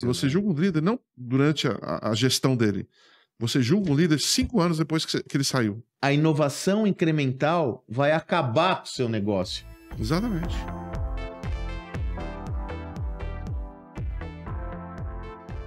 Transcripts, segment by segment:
Você julga um líder não durante a gestão dele. Você julga um líder 5 anos depois que ele saiu. A inovação incremental vai acabar com o seu negócio. Exatamente.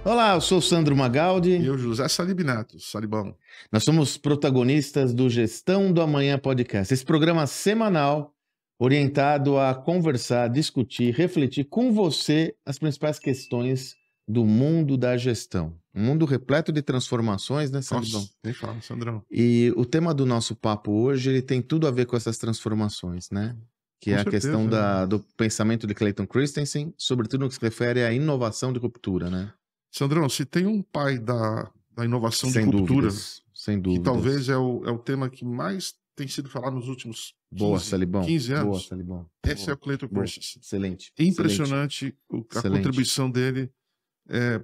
Olá, eu sou o Sandro Magaldi. E eu, José Salib Neto, Salibão. Nós somos protagonistas do Gestão do Amanhã Podcast. Esse programa semanal orientado a conversar, discutir, refletir com você as principais questões do mundo da gestão. Um mundo repleto de transformações, né, Salibão? Nossa, nem fala, Sandrão. E o tema do nosso papo hoje, ele tem tudo a ver com essas transformações, né? Que Com é a certeza, questão né? do pensamento de Clayton Christensen, sobretudo no que se refere à inovação de ruptura, né? Sandrão, se tem um pai da inovação Sem de ruptura, dúvidas, sem que dúvidas. talvez é o tema que mais tem sido falado nos últimos 15 anos, Boa, Salibão. esse é o Clayton Christensen. Excelente. Impressionante a Excelente. contribuição dele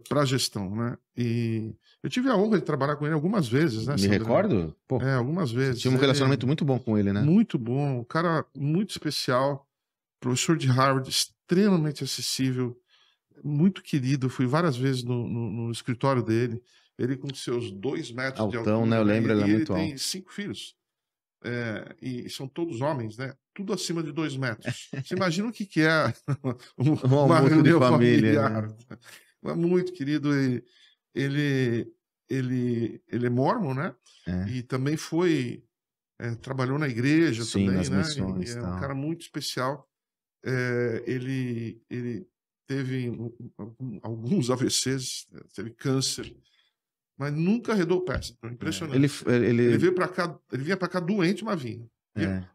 para a gestão, né? E eu tive a honra de trabalhar com ele algumas vezes, né, Me Sandrão? recordo? Pô, Algumas vezes. tinha um relacionamento muito bom com ele, né? Muito bom, um cara muito especial, professor de Harvard, extremamente acessível, muito querido. Fui várias vezes no escritório dele, ele com seus 2 metros de Altão, altura, né? Eu lembro, ele é muito tem alto. 5 filhos, e são todos homens, né? Tudo acima de 2 metros. Você imagina o que é uma almoço de reunião família, familiar. né? É muito querido. Ele é mórmon, né? E também trabalhou na igreja. Sim, também, nas né? missões, É um tal. cara muito especial. Ele teve alguns AVCs, teve câncer, mas nunca arredou o pé. Impressionante. Ele vinha para cá doente, mas vinha.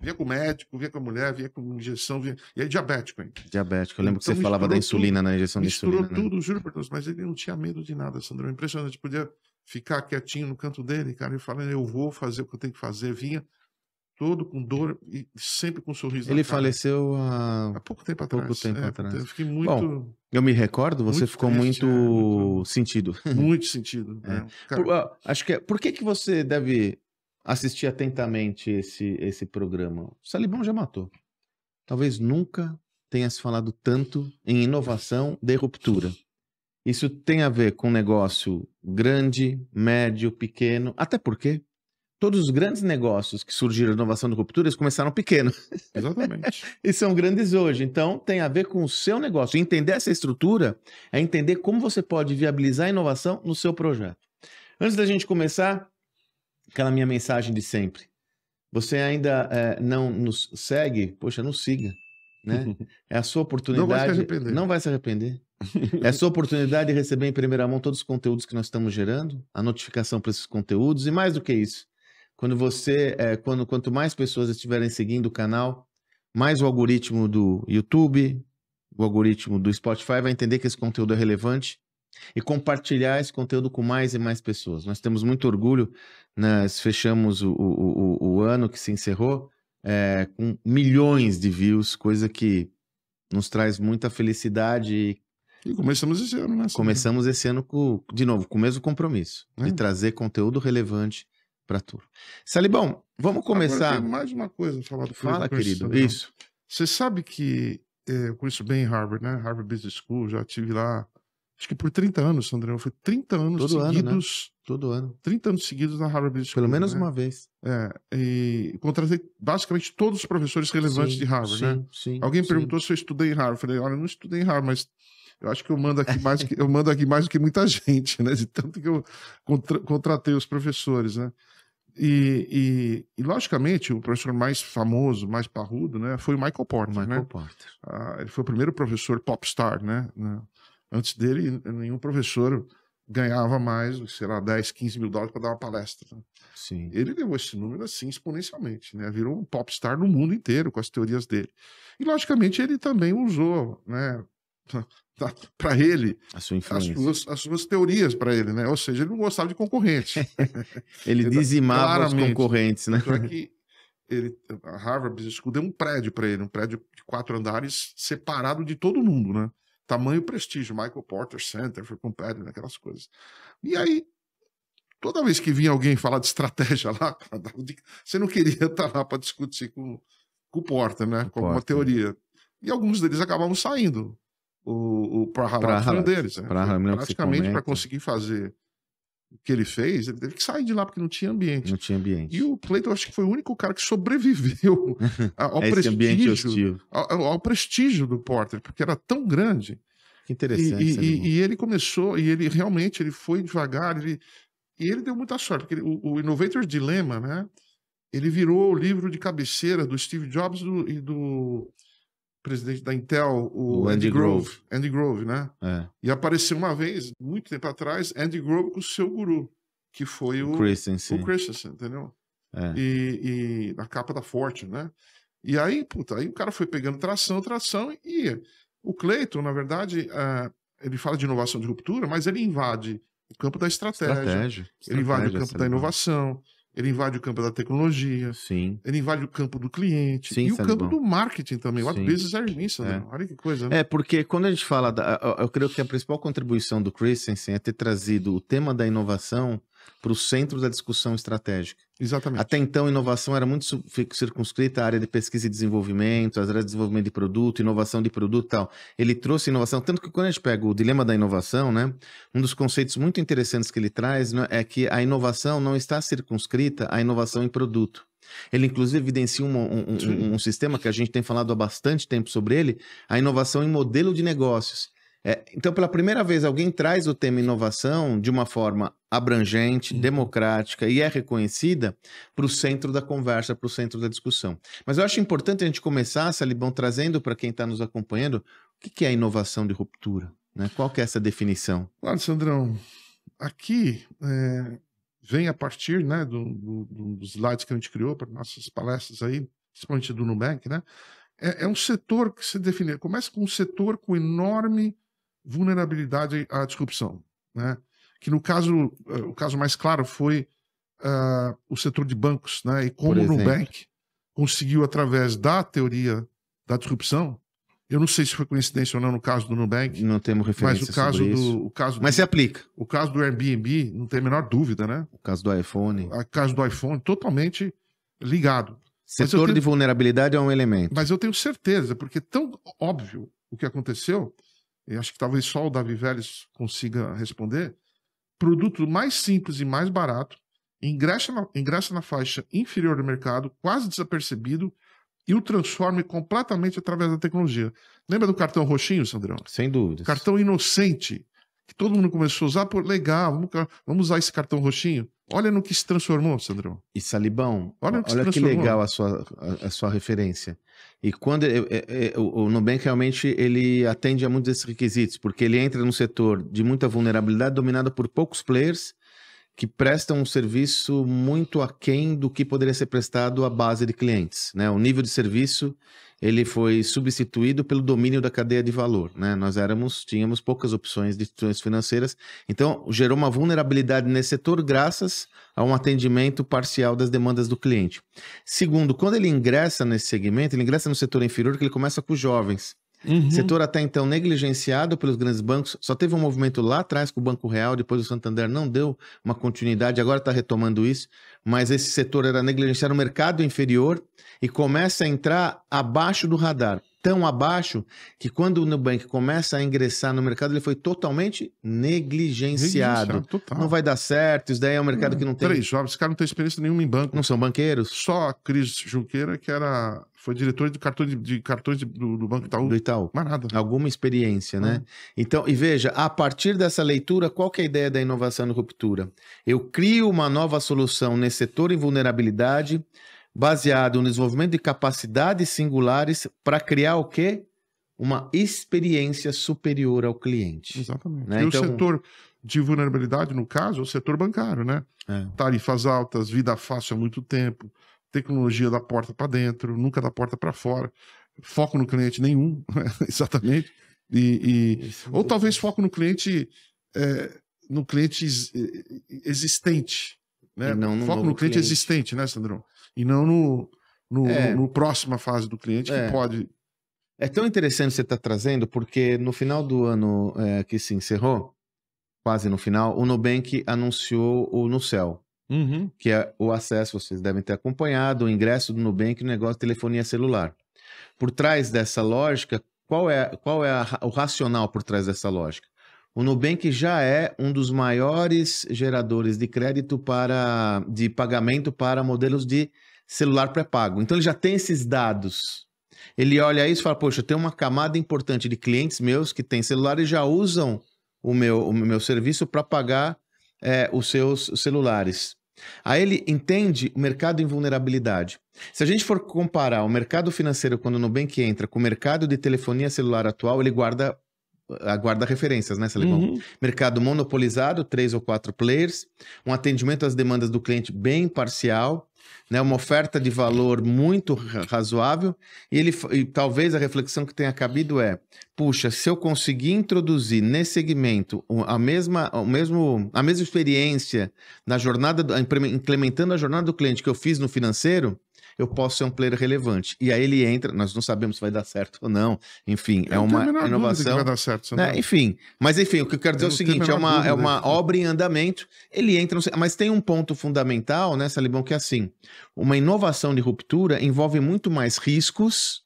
Vinha com o médico, vinha com a mulher, vinha com injeção, e aí diabético ainda. Diabético. Eu lembro que Então, você falava da insulina, tudo, na injeção de insulina. Misturou né? tudo, juro por Deus, mas ele não tinha medo de nada, Sandrão. Impressionante. Podia ficar quietinho no canto dele, cara, e falando, eu vou fazer o que eu tenho que fazer. Vinha todo com dor e sempre com um sorriso Ele na cara. faleceu há pouco tempo atrás. Eu fiquei muito... Bom, eu me recordo, você ficou triste, muito sentido. Muito sentido. Cara, Acho que por que você deve assistir atentamente esse programa? O Salibão já matou. Talvez nunca tenha se falado tanto em inovação de ruptura. Isso tem a ver com negócio grande, médio, pequeno, até porque todos os grandes negócios que surgiram de inovação de ruptura, eles começaram pequeno. Exatamente. E são grandes hoje. Então, tem a ver com o seu negócio. Entender essa estrutura é entender como você pode viabilizar a inovação no seu projeto. Antes da gente começar, aquela minha mensagem de sempre. Você ainda não nos segue? Poxa, nos siga. Né? É a sua oportunidade. Não vai se arrepender. Não vai se arrepender. É a sua oportunidade de receber em primeira mão todos os conteúdos que nós estamos gerando, a notificação para esses conteúdos e mais do que isso. Quanto mais pessoas estiverem seguindo o canal, mais o algoritmo do YouTube, o algoritmo do Spotify vai entender que esse conteúdo é relevante e compartilhar esse conteúdo com mais e mais pessoas. Nós temos muito orgulho, nós fechamos o ano que se encerrou com milhões de views, coisa que nos traz muita felicidade. E começamos esse ano, né? Começamos esse ano, de novo, com o mesmo compromisso, de trazer conteúdo relevante para tudo. Salibão, vamos começar. Agora tem mais uma coisa a falar do Fala, querido. Sandrão. Isso. Você sabe que eu conheço bem Harvard, né? Harvard Business School, já estive lá, acho que por 30 anos, Sandrão. Foi 30 anos Todo seguidos. ano, né? Todo ano. 30 anos seguidos na Harvard Business School. Pelo menos né? uma vez. E contratei basicamente todos os professores relevantes de Harvard, né? Sim, Alguém perguntou se eu estudei em Harvard. Eu falei, olha, eu não estudei em Harvard, mas eu acho que eu mando aqui mais do que muita gente, né? De tanto que eu contratei os professores, né? E logicamente, o professor mais famoso, mais parrudo, né, foi o Michael Porter. Ele foi o primeiro professor popstar, né? Antes dele, nenhum professor ganhava mais, sei lá, 10, 15 mil dólares para dar uma palestra. Né? Sim. Ele levou esse número assim exponencialmente, né? Virou um popstar no mundo inteiro com as teorias dele. E logicamente ele também usou, né, para ele a sua influência, as suas teorias para ele, né? Ou seja, ele não gostava de concorrente. Ele dizimava os concorrentes, né? Só que a Harvard Business School deu um prédio para ele, um prédio de 4 andares separado de todo mundo, né? Tamanho e prestígio, Michael Porter Center for Competitive, aquelas coisas. E aí, toda vez que vinha alguém falar de estratégia lá, você não queria estar lá para discutir com o Porter, né? Com uma teoria. E alguns deles acabavam saindo. o Prahalad foi um deles. Né? Praticamente para conseguir fazer o que ele fez, ele teve que sair de lá porque não tinha ambiente. Não tinha ambiente. E o Clayton, acho que foi o único cara que sobreviveu ao prestígio do Porter, porque era tão grande. Que interessante. E ele começou, e ele realmente ele foi devagar, e ele deu muita sorte, porque o Innovator's Dilemma, né? Ele virou o livro de cabeceira do Steve Jobs e do presidente da Intel, o Andy Grove. Andy Grove, né? É. E apareceu uma vez, muito tempo atrás, Andy Grove com o seu guru, que foi o Christensen, entendeu? É. E na capa da Fortune, né? E aí, aí o cara foi pegando tração, e o Clayton, na verdade, ele fala de inovação de ruptura, mas ele invade o campo da estratégia. Ele invade o campo da inovação. Ele invade o campo da tecnologia. Sim. Ele invade o campo do cliente. Sim, e o campo do marketing também. What business are you in, né? Olha que coisa, né? Porque quando a gente fala... eu creio que a principal contribuição do Christensen é ter trazido o tema da inovação para o centro da discussão estratégica. Exatamente. Até então, inovação era muito circunscrita à área de pesquisa e desenvolvimento, às áreas de desenvolvimento de produto, inovação de produto e tal. Ele trouxe inovação, tanto que quando a gente pega o dilema da inovação, né, um dos conceitos muito interessantes que ele traz, né, é que a inovação não está circunscrita à inovação em produto. Ele, inclusive, evidencia um sistema que a gente tem falado há bastante tempo sobre ele, a inovação em modelo de negócios. Então, pela primeira vez, alguém traz o tema inovação de uma forma abrangente, democrática e reconhecida para o centro da conversa, para o centro da discussão. Mas eu acho importante a gente começar, Salibão, trazendo para quem está nos acompanhando o que é a inovação de ruptura, né? Qual que é essa definição? Claro, Sandrão, aqui vem a partir, né, dos slides que a gente criou para nossas palestras aí, principalmente do Nubank, né? É um setor que se define, começa com um setor com enorme vulnerabilidade à disrupção, né? Que no caso, o caso mais claro foi o setor de bancos, né? E como o Nubank conseguiu, através da teoria da disrupção, eu não sei se foi coincidência ou não no caso do Nubank. Não temos referência sobre isso. Mas se aplica. O caso do Airbnb, não tem a menor dúvida, né? O caso do iPhone. O caso do iPhone, totalmente ligado. Setor de vulnerabilidade é um elemento. Mas eu tenho certeza, porque é tão óbvio o que aconteceu, e acho que talvez só o Davi Vélez consiga responder, produto mais simples e mais barato, ingressa na faixa inferior do mercado, quase desapercebido, e o transforme completamente através da tecnologia. Lembra do cartão roxinho, Sandrão? Sem dúvidas. Cartão inocente, que todo mundo começou a usar, legal, vamos usar esse cartão roxinho. Olha no que se transformou, Sandrão. E Salibão, olha que legal a sua referência. E quando o Nubank realmente ele atende a muitos desses requisitos, porque ele entra num setor de muita vulnerabilidade dominado por poucos players que prestam um serviço muito aquém do que poderia ser prestado à base de clientes, né? O nível de serviço ele foi substituído pelo domínio da cadeia de valor, né? Nós tínhamos poucas opções de instituições financeiras, então gerou uma vulnerabilidade nesse setor graças a um atendimento parcial das demandas do cliente. Segundo, quando ele ingressa nesse segmento, ele ingressa no setor inferior, que ele começa com os jovens. Setor até então negligenciado pelos grandes bancos, só teve um movimento lá atrás com o Banco Real, depois o Santander não deu uma continuidade, agora está retomando isso, mas esse setor era negligenciado no mercado inferior e começa a entrar abaixo do radar. Tão abaixo que quando o Nubank começa a ingressar no mercado, ele foi totalmente negligenciado. Total. Não vai dar certo, isso daí é um mercado que não tem... Três jovens, esse cara não tem experiência nenhuma em banco. Não são banqueiros? Só a Cris Junqueira, que foi diretor de cartões do Banco Itaú. Do Itaú. Mais nada. Alguma experiência, né? Então, e veja, a partir dessa leitura, qual que é a ideia da inovação e ruptura? Eu crio uma nova solução nesse setor em vulnerabilidade, baseado no desenvolvimento de capacidades singulares para criar o quê? Uma experiência superior ao cliente. Exatamente. Né? E então, o setor de vulnerabilidade, no caso, é o setor bancário, né? Tarifas altas, vida fácil há muito tempo, tecnologia da porta para dentro, nunca da porta para fora, foco no cliente nenhum, exatamente. Ou talvez foco no cliente existente, né? Foco no cliente existente, né, Sandrão? E não no próxima fase do cliente que pode... É tão interessante você estar trazendo, porque no final do ano que se encerrou, quase no final, o Nubank anunciou o Nucel, que é o acesso, vocês devem ter acompanhado, o ingresso do Nubank no negócio de telefonia celular. Por trás dessa lógica, qual é o racional por trás dessa lógica? O Nubank já é um dos maiores geradores de crédito de pagamento para modelos de celular pré-pago. Então ele já tem esses dados. Ele olha isso e fala, poxa, tem uma camada importante de clientes meus que têm celular e já usam o meu serviço para pagar os seus celulares. Aí ele entende o mercado em vulnerabilidade. Se a gente for comparar o mercado financeiro quando o Nubank entra com o mercado de telefonia celular atual, ele guarda referências, né, Salibão? Mercado monopolizado, 3 ou 4 players, um atendimento às demandas do cliente bem parcial, né, uma oferta de valor muito razoável, e talvez a reflexão que tenha cabido puxa, se eu conseguir introduzir nesse segmento a mesma experiência na jornada, implementando a jornada do cliente que eu fiz no financeiro, eu posso ser um player relevante. E aí ele entra, nós não sabemos se vai dar certo ou não, enfim, é uma inovação. Que vai dar certo, né? Enfim, mas enfim, o que eu quero dizer é o seguinte, é uma obra em andamento, ele entra, mas tem um ponto fundamental, né, Salibão, que é assim, uma inovação de ruptura envolve muito mais riscos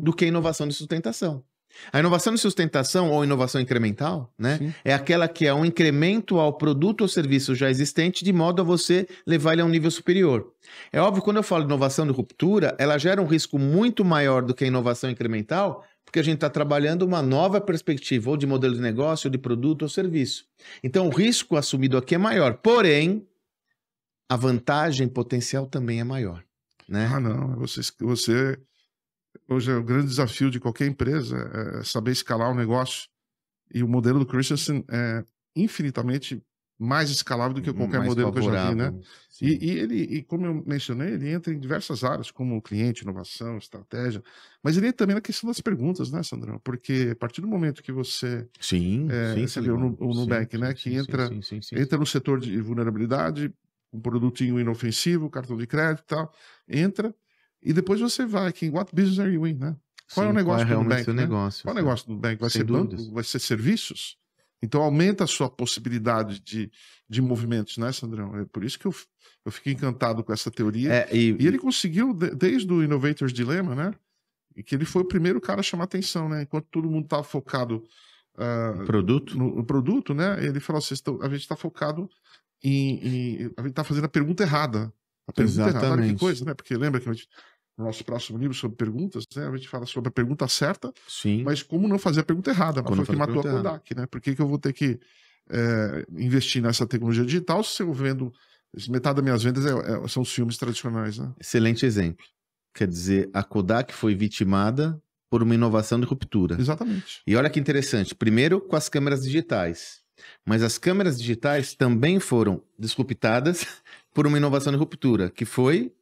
do que a inovação de sustentação. A inovação de sustentação ou inovação incremental, né, é aquela que é um incremento ao produto ou serviço já existente de modo a você levar ele a um nível superior. É óbvio, quando eu falo de inovação de ruptura, ela gera um risco muito maior do que a inovação incremental, porque a gente está trabalhando uma nova perspectiva, ou de modelo de negócio, ou de produto ou serviço. Então, o risco assumido aqui é maior, porém, a vantagem potencial também é maior, né? Ah, não, você hoje é o grande desafio de qualquer empresa é saber escalar o negócio, e o modelo do Christensen é infinitamente mais escalável do que qualquer modelo que eu já vi, né? E como eu mencionei, ele entra em diversas áreas, como cliente, inovação, estratégia, mas ele entra também na questão das perguntas, né, Sandrão? Porque a partir do momento que você você vê o Nubank, né, que entra no setor de vulnerabilidade, um produtinho inofensivo, cartão de crédito e tal, entra, e depois você vai aqui, what business are you in, né? Qual é o negócio do Nubank? Qual é o negócio do Nubank? Vai ser banco? Vai ser serviços? Então aumenta a sua possibilidade de movimentos, né, Sandrão? É por isso que eu fiquei encantado com essa teoria. E ele conseguiu, desde o Innovator's Dilemma, né? E que ele foi o primeiro cara a chamar atenção, né? Enquanto todo mundo estava focado no produto, né? Ele falou assim, a gente está focado a gente está fazendo a pergunta errada. A pergunta errada. Olha que coisa, né? Porque lembra que no nosso próximo livro sobre perguntas, né, a gente fala sobre a pergunta certa, mas como não fazer a pergunta errada. Foi o que matou a Kodak, né? Por que eu vou ter que investir nessa tecnologia digital se eu vendo... Metade das minhas vendas são os filmes tradicionais, né? Excelente exemplo. Quer dizer, a Kodak foi vitimada por uma inovação de ruptura. Exatamente. E olha que interessante. Primeiro com as câmeras digitais. Mas as câmeras digitais também foram disruptadas por uma inovação de ruptura, que foi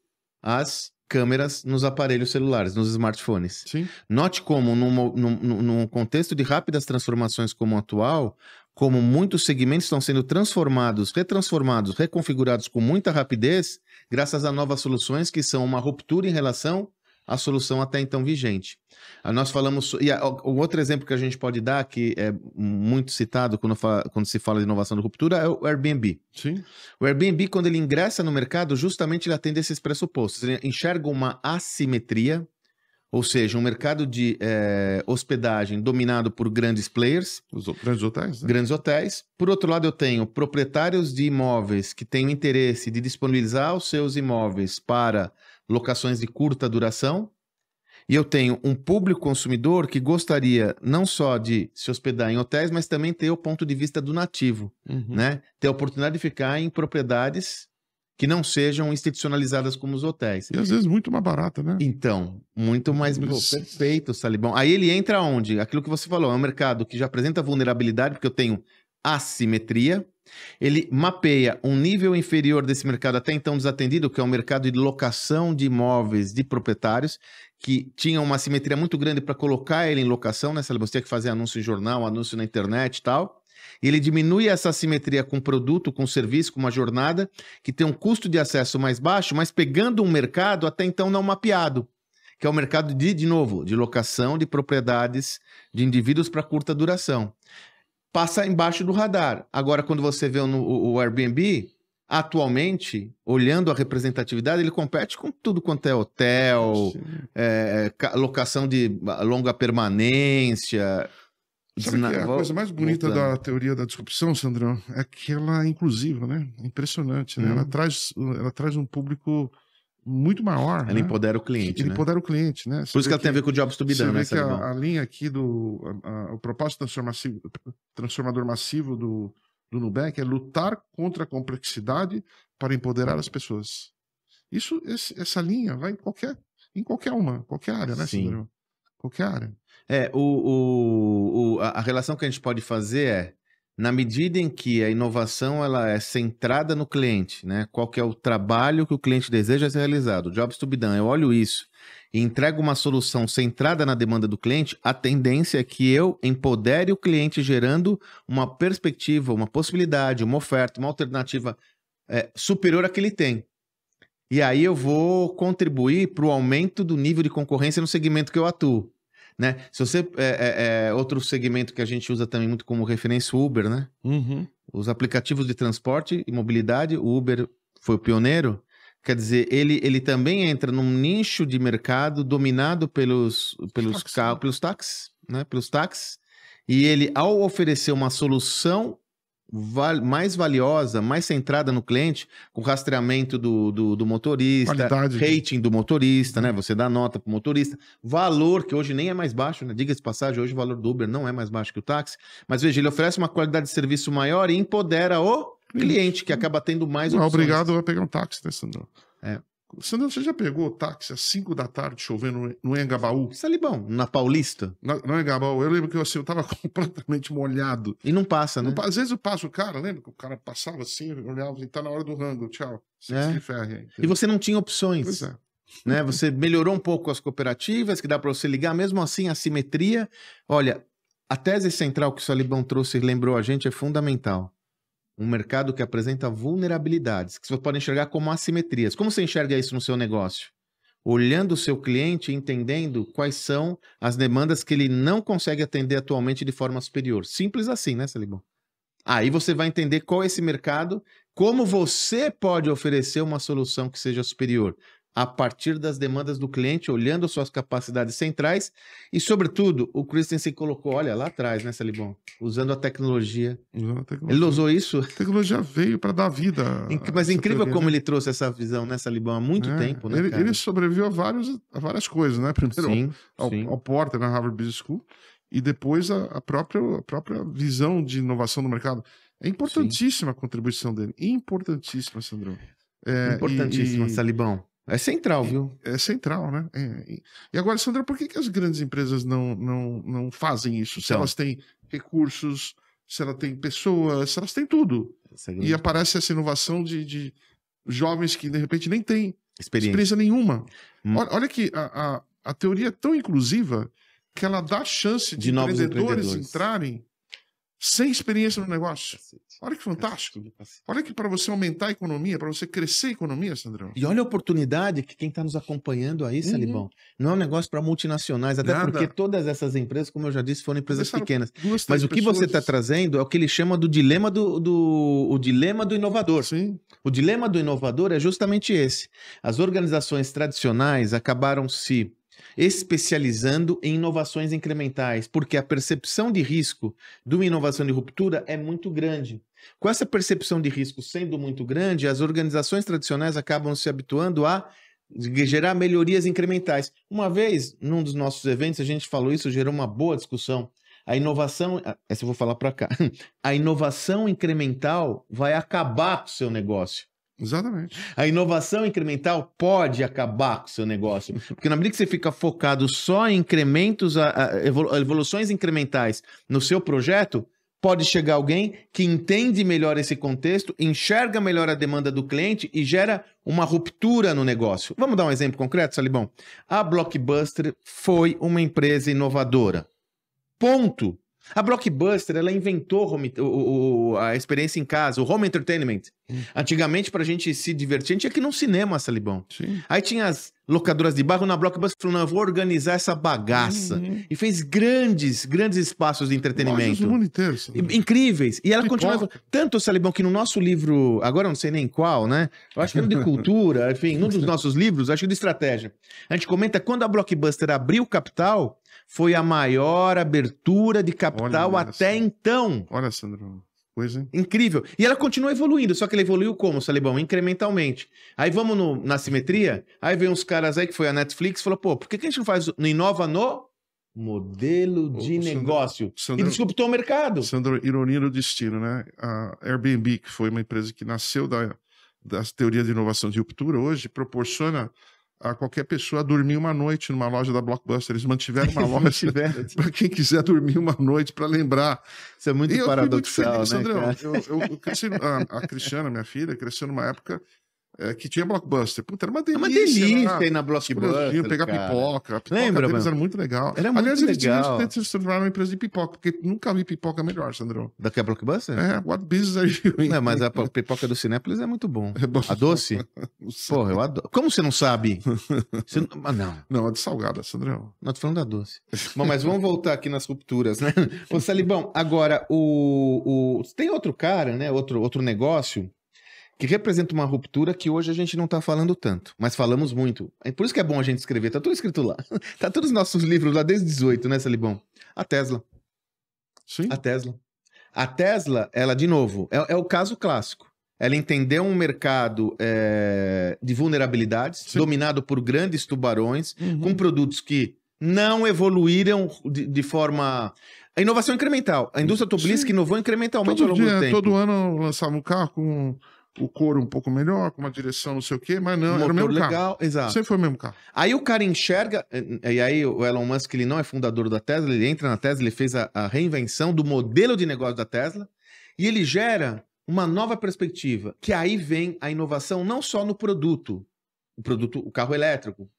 as câmeras nos aparelhos celulares, nos smartphones. Sim. Note como, num contexto de rápidas transformações como o atual, como muitos segmentos estão sendo transformados, retransformados, reconfigurados com muita rapidez, graças a novas soluções que são uma ruptura em relação à solução até então vigente. Nós falamos... E o outro exemplo que a gente pode dar, que é muito citado quando se fala de inovação de ruptura, é o Airbnb. Sim. O Airbnb, quando ele ingressa no mercado, justamente ele atende esses pressupostos. Ele enxerga uma assimetria, ou seja, um mercado de hospedagem dominado por grandes players. Os grandes hotéis, né? Grandes hotéis. Por outro lado, eu tenho proprietários de imóveis que têm o interesse de disponibilizar os seus imóveis para locações de curta duração. E eu tenho um público consumidor que gostaria não só de se hospedar em hotéis, mas também ter o ponto de vista do nativo, né? Ter a oportunidade de ficar em propriedades que não sejam institucionalizadas como os hotéis. E às vezes muito mais barata, né? Então, muito mais... Perfeito, Salibão. Aí ele entra onde? Aquilo que você falou, é um mercado que já apresenta vulnerabilidade, porque eu tenho assimetria. Ele mapeia um nível inferior desse mercado até então desatendido, que é o mercado de locação de imóveis de proprietários, que tinha uma assimetria muito grande para colocar ele em locação, né? Você tinha que fazer anúncio em jornal, anúncio na internet e tal. E ele diminui essa assimetria com produto, com serviço, com uma jornada, que tem um custo de acesso mais baixo, mas pegando um mercado até então não mapeado, que é o mercado de novo, de locação de propriedades de indivíduos para curta duração. Passa embaixo do radar. Agora, quando você vê o Airbnb, atualmente, olhando a representatividade, ele compete com tudo quanto é hotel, locação de longa permanência. Sabe que a coisa mais bonita da teoria da disrupção, Sandrão, é que ela é inclusiva, né? Impressionante, né? Ela traz um público muito maior. Ela empodera o cliente, Ele né? empodera o cliente, né? Por isso que ela tem a ver com o Jobs to be done, né? Você vê que a linha aqui o propósito transformador massivo do Nubank é lutar contra a complexidade para empoderar as pessoas. Essa linha vai em qualquer área, né, Sim. Sandrão? Qualquer área. A relação que a gente pode fazer é, na medida em que a inovação ela é centrada no cliente, né? Qual que é o trabalho que o cliente deseja ser realizado, Jobs to be done, eu olho isso e entrego uma solução centrada na demanda do cliente, a tendência é que eu empodere o cliente gerando uma perspectiva, uma possibilidade, uma oferta, uma alternativa superior à que ele tem. E aí eu vou contribuir para o aumento do nível de concorrência no segmento que eu atuo. Né? Se você outro segmento que a gente usa também muito como referência, o Uber, né? Uhum. Os aplicativos de transporte e mobilidade, o Uber foi o pioneiro. Quer dizer, ele também entra num nicho de mercado dominado pelos táxis, né? Pelos táxis. E ele, ao oferecer uma solução mais valiosa, mais centrada no cliente, com rastreamento do motorista, Qualidade. Rating do motorista, né? Você dá nota pro motorista, valor que hoje nem é mais baixo, né? Diga-se de passagem, hoje o valor do Uber não é mais baixo que o táxi, mas veja, ele oferece uma qualidade de serviço maior e empodera o cliente, que acaba tendo mais opções. Obrigado a pegar um táxi, né, Sandrão? É. Sandrão, você já pegou o táxi às 5 da tarde chovendo no Engabaú? Isso é ali bom, na Paulista. No Engabaú, eu lembro que eu tava completamente molhado. E não passa, né? Às vezes eu passo o cara, lembra que o cara passava assim, eu olhava e tá na hora do rango, tchau. Se ferre aí. E você não tinha opções. Pois é. Né? Você melhorou um pouco as cooperativas, que dá para você ligar, mesmo assim a simetria. Olha, a tese central que o Salibão trouxe e lembrou a gente é fundamental. Um mercado que apresenta vulnerabilidades, que você pode enxergar como assimetrias. Como você enxerga isso no seu negócio? Olhando o seu cliente e entendendo quais são as demandas que ele não consegue atender atualmente de forma superior. Simples assim, né, Salibão? Aí você vai entender qual é esse mercado, como você pode oferecer uma solução que seja superior a partir das demandas do cliente, olhando suas capacidades centrais e, sobretudo, o Christensen colocou, olha, lá atrás, né, Salibão? Usando a tecnologia. Ele usou isso? A tecnologia veio para dar vida. Mas é incrível como ele trouxe essa visão, né, Salibão? Há muito tempo, né, cara? Ele sobreviveu a várias coisas, né? Primeiro ao Porter na Harvard Business School e depois a própria visão de inovação no mercado. É importantíssima a contribuição dele. Importantíssima, Sandrão. Importantíssima, Salibão. É central, viu? É central, né? E agora, Sandra, por que as grandes empresas não fazem isso? Se elas têm recursos, se elas têm pessoas, se elas têm tudo. E aparece essa inovação de jovens que, de repente, nem têm experiência nenhuma. Olha que a teoria é tão inclusiva que ela dá chance de empreendedores entrarem sem experiência no negócio. Olha que fantástico. Olha que para você aumentar a economia, para você crescer a economia, Sandrão. E olha a oportunidade que quem está nos acompanhando aí, Salibão, não é um negócio para multinacionais, até porque todas essas empresas, como eu já disse, foram empresas pequenas. Mas o que você está trazendo é o que ele chama do dilema o dilema do inovador. Sim. O dilema do inovador é justamente esse. As organizações tradicionais acabaram se especializando em inovações incrementais, porque a percepção de risco de uma inovação de ruptura é muito grande. Com essa percepção de risco sendo muito grande, as organizações tradicionais acabam se habituando a gerar melhorias incrementais. Uma vez, num dos nossos eventos, a gente falou isso, gerou uma boa discussão. A inovação, essa eu vou falar para cá, a inovação incremental vai acabar com o seu negócio. Exatamente. A inovação incremental pode acabar com o seu negócio. Porque na medida que você fica focado só em incrementos, evoluções incrementais no seu projeto, pode chegar alguém que entende melhor esse contexto, enxerga melhor a demanda do cliente e gera uma ruptura no negócio. Vamos dar um exemplo concreto, Salibão? A Blockbuster foi uma empresa inovadora. Ponto. A Blockbuster, ela inventou a experiência em casa, o home entertainment. Antigamente, pra gente se divertir, a gente tinha que ir num cinema, Salibão. Sim. Aí tinha as locadoras de bairro, na Blockbuster falou, não, eu vou organizar essa bagaça. E fez grandes espaços de entretenimento. Lojas no mundo inteiro. Incríveis. E ela Pipoca. continua... Tanto, Salibão, que no nosso livro, agora eu não sei nem qual, né? Eu acho que é no de cultura, enfim, num dos nossos livros, acho que de estratégia. A gente comenta, quando a Blockbuster abriu capital, foi a maior abertura de capital Olha até essa. então. Olha, Sandro. Coisa, hein? Incrível. E ela continua evoluindo, só que ela evoluiu como, Salibão? Incrementalmente. Aí vamos na simetria, aí vem uns caras aí, que foi a Netflix, falou, pô, por que a gente não faz, não inova no modelo de negócio? Sandro, e disruptou o mercado. Sandro, ironia do destino, né? A Airbnb, que foi uma empresa que nasceu da teoria de inovação de ruptura, hoje proporciona a qualquer pessoa dormir uma noite numa loja da Blockbuster. Eles mantiveram uma loja para quem quiser dormir uma noite, para lembrar. Isso é muito paradoxal, muito feliz, né, Sandrão? Eu cresci, a Cristiana, minha filha, cresceu numa época que tinha Blockbuster. Puta, era uma delícia. É uma delícia ir na Blockbuster, pegar pipoca. A pipoca Lembra, deles mano? era muito legal. Era muito Aliás, legal. eles se tornaram uma empresa de pipoca, porque nunca vi pipoca melhor, Sandrão. Daqui a Blockbuster? What business are you in? Não, mas a pipoca do Cinépolis é muito bom. É bom. A doce? Porra, eu adoro. Como você não sabe? Não. Não, a de salgada, Sandrão. Não, tô falando da doce. Bom, mas vamos voltar aqui nas rupturas, né? Ô, Salibão, agora, tem outro cara, né? Outro negócio que representa uma ruptura que hoje a gente não tá falando tanto, mas falamos muito. É por isso que é bom a gente escrever, tá tudo escrito lá. Tá todos os nossos livros lá desde 18, né, Salibão? A Tesla. Sim. A Tesla. A Tesla, ela, de novo, é o caso clássico. Ela entendeu um mercado de vulnerabilidades, Sim. dominado por grandes tubarões, com produtos que não evoluíram de forma... A inovação incremental. A indústria automobilística inovou incrementalmente ao longo do tempo. Todo ano lançava um carro com o couro um pouco melhor, com uma direção não sei o quê, mas não, era o mesmo legal, carro. Exato. Sempre foi o mesmo carro. Aí o cara enxerga, e aí o Elon Musk, ele não é fundador da Tesla, ele entra na Tesla, ele fez a reinvenção do modelo de negócio da Tesla, e ele gera uma nova perspectiva, que aí vem a inovação não só no produto, o carro elétrico,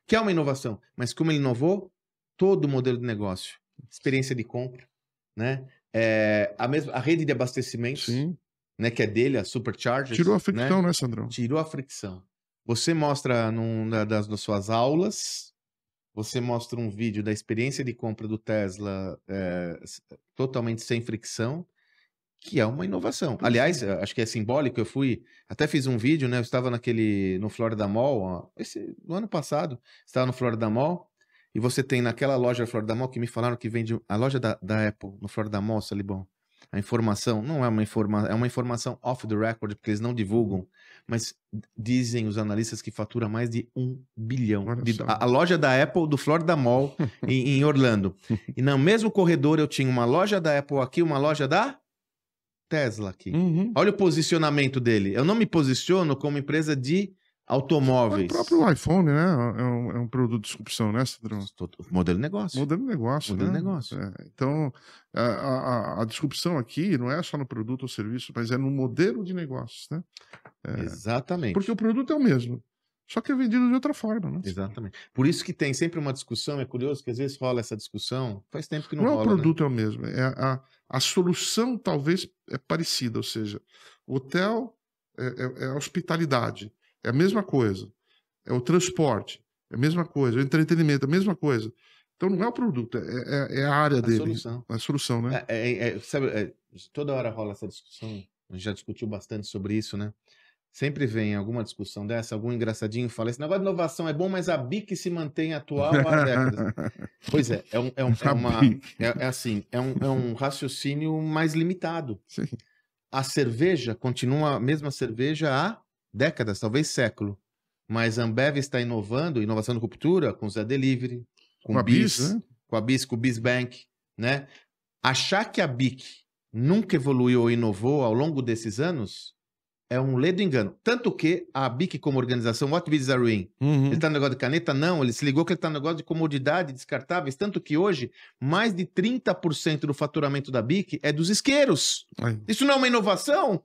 que é uma inovação, mas como ele inovou todo o modelo de negócio, experiência de compra, né? A rede de abastecimento, né, que é dele, a Superchargers. Tirou a fricção, né, Sandrão? Tirou a fricção. Você mostra das suas aulas, você mostra um vídeo da experiência de compra do Tesla totalmente sem fricção, que é uma inovação. Aliás, acho que é simbólico, até fiz um vídeo, né, eu estava no Florida Mall, no ano passado, estava no Florida Mall, e você tem naquela loja Florida Mall, que me falaram que vende, a loja da Apple, no Florida Mall, Salibão, a informação não é é uma informação off the record, porque eles não divulgam, mas dizem os analistas que fatura mais de 1 bilhão. A loja da Apple do Florida Mall em Orlando. E no mesmo corredor eu tinha uma loja da Apple aqui, uma loja da Tesla aqui. Olha o posicionamento dele. Eu não me posiciono como empresa de automóveis. O próprio iPhone, né? É um produto de disrupção, né, Cidrão? Modelo de negócio. Modelo de negócio, Modelo né? de negócio. Então, a disrupção aqui não é só no produto ou serviço, mas é no modelo de negócios, né? Exatamente. Porque o produto é o mesmo, só que é vendido de outra forma, né? Exatamente. Por isso que tem sempre uma discussão, é curioso que às vezes rola essa discussão, faz tempo que não rola, é o produto, né? É o mesmo, a solução talvez é parecida, ou seja, o hotel é a hospitalidade, é a mesma coisa, é o transporte, é a mesma coisa, é o entretenimento, é a mesma coisa. Então não é o produto, é a área dele. Solução. É a solução, né? Sabe, toda hora rola essa discussão, a gente já discutiu bastante sobre isso, né? Sempre vem alguma discussão dessa, algum engraçadinho fala, esse negócio de inovação é bom, mas a BIC se mantém atual há décadas. Pois é, é um raciocínio mais limitado. Sim. A cerveja continua a mesma cerveja há décadas, talvez século. Mas a Ambev está inovando, inovação de ruptura, com o Zé Delivery, com o BIS, né? Com a BIS, com o BIS Bank, né? Achar que a BIC nunca evoluiu ou inovou ao longo desses anos é um ledo engano. Tanto que a BIC como organização, what business are we in? Ele está no negócio de caneta? Não, ele se ligou que ele está no negócio de comodidade, descartáveis, tanto que hoje mais de 30% do faturamento da BIC é dos isqueiros. Isso não é uma inovação?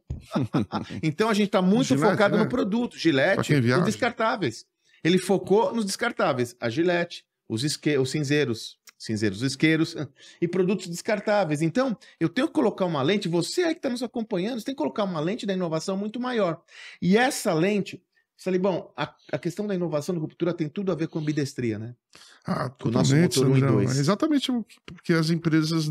Então a gente está muito Gillette, focado né? no produto, Gillette, nos descartáveis. Ele focou nos descartáveis, a Gillette, os cinzeiros, cinzeiros isqueiros e produtos descartáveis. Então, eu tenho que colocar uma lente, você aí que está nos acompanhando, você tem que colocar uma lente da inovação muito maior. E essa lente, Salibão, a questão da inovação de ruptura tem tudo a ver com ambidestria, né? Ah, Com o nosso totalmente, motor 1 e Sandrão. 2. É exatamente porque as empresas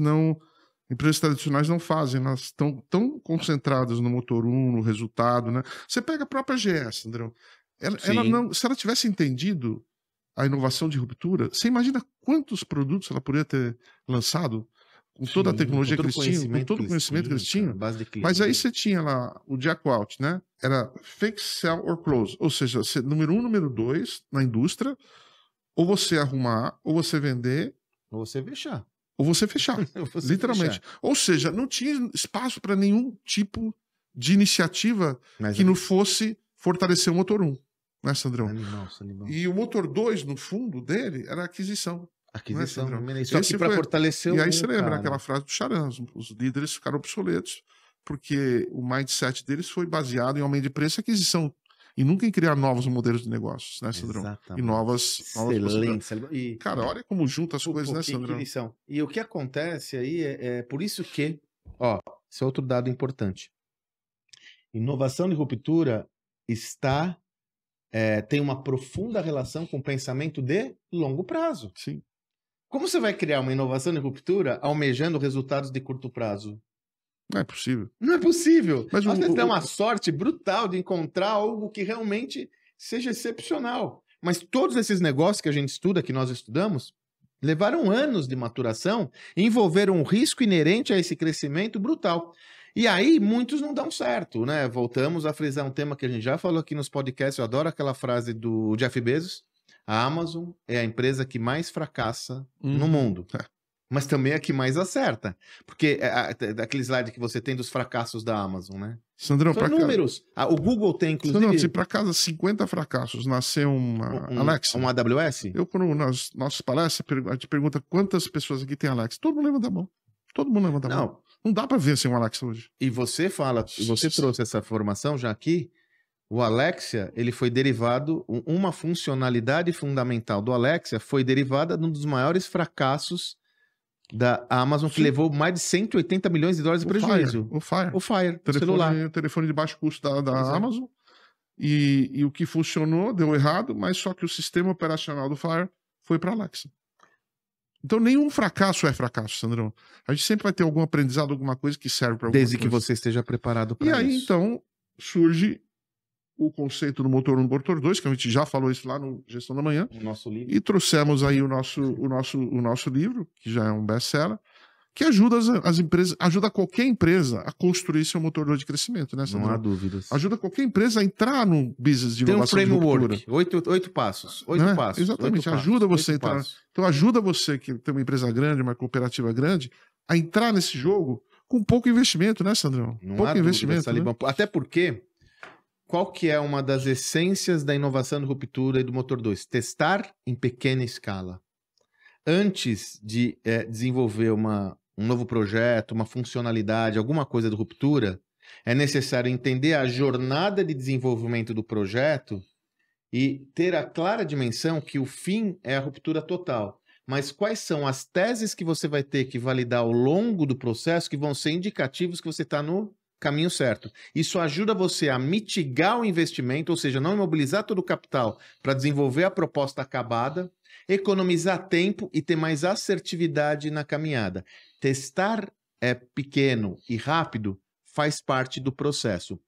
tradicionais não fazem, elas estão tão concentradas no motor 1, no resultado, né? Você pega a própria GE, Sandrão. Se ela tivesse entendido a inovação de ruptura, você imagina quantos produtos ela poderia ter lançado com toda a tecnologia que eles tinham, com todo o conhecimento que eles tinham. Mas aí você tinha lá o Jack Welch, né? Era fix, sell or close. Ou seja, número 1, número 2 na indústria, ou você arrumar, ou você vender, ou você fechar. Ou você fechar, literalmente. Fechar. Ou seja, não tinha espaço para nenhum tipo de iniciativa que não fosse fortalecer o motor 1, né, Sandrão? Animal. E o motor 2, no fundo dele, era a aquisição. Aquisição, né, só que para fortalecer o. E aí você lembra aquela frase do Charan, os líderes ficaram obsoletos, porque o mindset deles foi baseado em aumento de preço e aquisição. E nunca em criar novos modelos de negócios, né, Sandrão? Exatamente. E novas Excelente. Cara, olha como junta as coisas, né, Sandrão? E o que acontece aí é por isso que, ó, esse é outro dado importante. Inovação de ruptura tem uma profunda relação com o pensamento de longo prazo. Sim. Como você vai criar uma inovação de ruptura almejando resultados de curto prazo? Não é possível. Não é possível. Mas nós temos uma sorte brutal de encontrar algo que realmente seja excepcional. Mas todos esses negócios que a gente estuda, que nós estudamos, levaram anos de maturação e envolveram um risco inerente a esse crescimento brutal. E aí, muitos não dão certo, né? Voltamos a frisar um tema que a gente já falou aqui nos podcasts. Eu adoro aquela frase do Jeff Bezos. A Amazon é a empresa que mais fracassa no mundo. Mas também é a que mais acerta. Porque aquele slide que você tem dos fracassos da Amazon, né? Sandrão, são números. O Google tem, inclusive... Sandrão, se para cada 50 fracassos nascer uma Alexa... Um AWS? Quando nas nossas palestras, a gente pergunta quantas pessoas aqui tem Alexa. Todo mundo levanta a mão. Todo mundo levanta a mão. Não dá para ver sem um Alexa hoje. E você trouxe essa formação já aqui. O Alexia, ele foi derivado... Uma funcionalidade fundamental do Alexia foi derivada de um dos maiores fracassos da Amazon, que levou mais de 180 milhões de dólares de prejuízo. O Fire. Telefone de baixo custo da Amazon. E o que funcionou deu errado, mas só que o sistema operacional do Fire foi para Alexa. Então nenhum fracasso é fracasso, Sandrão. A gente sempre vai ter algum aprendizado, alguma coisa que serve para alguma coisa. Desde que você esteja preparado para isso. E aí, então, surge o conceito do motor 1 e motor 2, que a gente já falou isso lá no Gestão da Manhã. O nosso livro. E trouxemos aí o nosso livro, que já é um best-seller, que ajuda as empresas, ajuda qualquer empresa a construir seu motor 2 de crescimento, né, Sandrão? Não há dúvidas. Ajuda qualquer empresa a entrar no business de inovação. Tem um framework, 8 passos. 8 passos. Exatamente, ajuda você a entrar. Então ajuda você que tem uma empresa grande, uma cooperativa grande, a entrar nesse jogo com pouco investimento, né, Sandrão? Pouco investimento. Né? Até porque... Qual que é uma das essências da inovação de ruptura e do motor 2? Testar em pequena escala. Antes de desenvolver um novo projeto, uma funcionalidade, alguma coisa de ruptura, é necessário entender a jornada de desenvolvimento do projeto e ter a clara dimensão que o fim é a ruptura total. Mas quais são as teses que você vai ter que validar ao longo do processo que vão ser indicativos que você está no caminho certo. Isso ajuda você a mitigar o investimento, ou seja, não imobilizar todo o capital para desenvolver a proposta acabada, economizar tempo e ter mais assertividade na caminhada. Testar pequeno e rápido faz parte do processo.